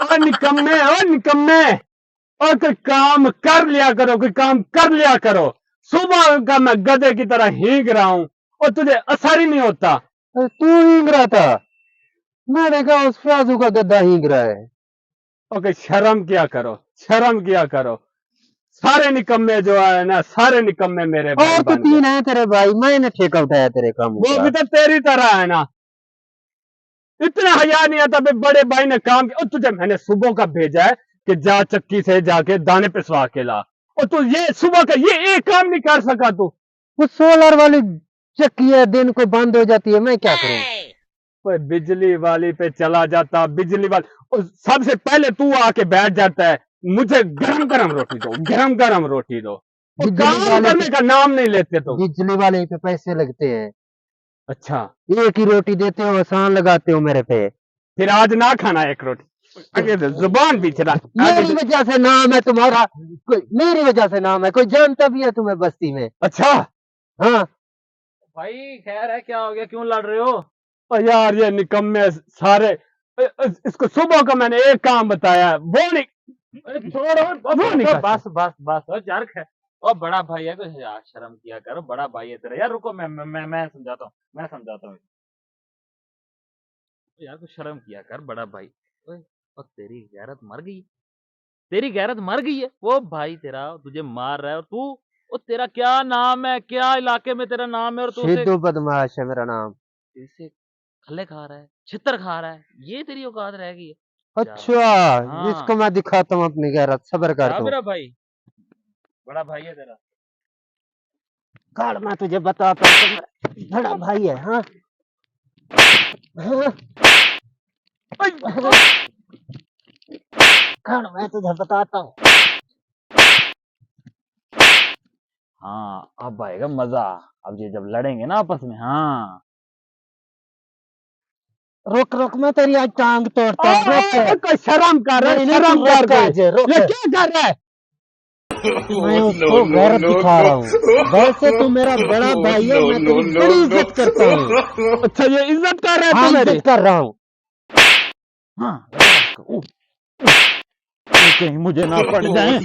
ओ निकम्मे, ओ निकम्मे, और कोई काम कर लिया करो, कोई काम कर लिया करो। सुबह का मैं गधे की तरह हींग रहा हूँ और तुझे असर ही नहीं होता। तू हींग रहा था? मैंने कहा उस फ्याजू का गद्दा हींग रहा है। ओके, शर्म किया करो, शर्म किया करो। सारे निकम्मे जो है ना, सारे निकम्मे मेरे भाई और तो बन गए। 3 है तेरे भाई, मैंने ठेका उठाया तेरे कामों वो का। भी तो तेरी तरह है ना। इतना हया नहीं आता भाई, बड़े भाई ने काम किया और तुझे मैंने सुबह का भेजा है कि जा चक्की से जाके दाने पिसवा के ला, और तू ये सुबह का ये एक काम नहीं कर सका तू। वो सोलर वाली चक्की है, दिन को बंद हो जाती है, मैं क्या करूं? कोई बिजली वाली पे चला जाता, बिजली वाली, और सबसे पहले तू आके बैठ जाता है। मुझे गरम गरम रोटी दो, गरम गरम रोटी दो, और बिजली काम वाले करने पे का नाम नहीं लेते तुम। बिजली वाले पे पैसे लगते हैं। अच्छा, एक ही रोटी देते हो, आसान लगाते हो मेरे पे। फिर आज ना खाना एक रोटी। आगे से जुबान भी चला, आगे मेरी से। वजह से नाम है तुम्हारा, कोई मेरी वजह से नाम है, कोई जानता भी है तुम्हें बस्ती में? अच्छा। हाँ। भाई खैर है, क्या हो गया, क्यों लड़ रहे हो? और यार ये निकम्मे सारे, इसको सुबह का मैंने एक काम बताया, वो नहीं, छोड़ो, वो नहीं करता। बस बस बस, ओ जर्क है। ओ बड़ा भाई है, कुछ यार शर्म किया करो, बड़ा भाई है तेरा। यार रुको, मैं समझाता हूँ, मैं समझाता हूँ यार, कुछ शर्म किया कर बड़ा भाई। ओए, और तेरी गैरत मर गई, तेरी गैरत मर गई है। वो भाई तेरा तुझे मार रहा है, और तू, ओ तेरा क्या नाम है, क्या इलाके में तेरा नाम है, और तू उसे सिद्धू बदमाश है मेरा नाम। इसे खल्ले खा रहा है, छितर खा रहा है, ये तेरी औकात रह गई है? जा, अच्छा, इसको हाँ मैं दिखाता हूँ अपनी गैरत, सब्र कर जा तू। मेरा भाई, बड़ा भाई है तेरा। काड़, मैं तुझे बताता हूँ, तुम्हारा बड़ा भाई है। हाँ हाँ हाँ, काड़, मैं तुझे बताता हूँ। हाँ अब आएगा मजा, अब ये जब लड़ेंगे ना आपस में। हाँ रुक रुक, मैं तेरी आज टांग तोड़ता हूँ, रुक। कोई शर्म कर रहा है, नहीं नहीं, शर्म तू कर रुक कोई। आज, रुक। ये क्या कर रहा है? मैं उसको गैरत दिखा रहा हूँ। वैसे तू मेरा बड़ा भाई है, मैं तेरी बड़ी इज्जत करता हूँ। अच्छा, ये इज्जत कर रहा है हाँ, तू मेरी? इज्जत कर रहा हूँ। हाँ लगा उसको। कहीं मुझे ना पड़ जाए।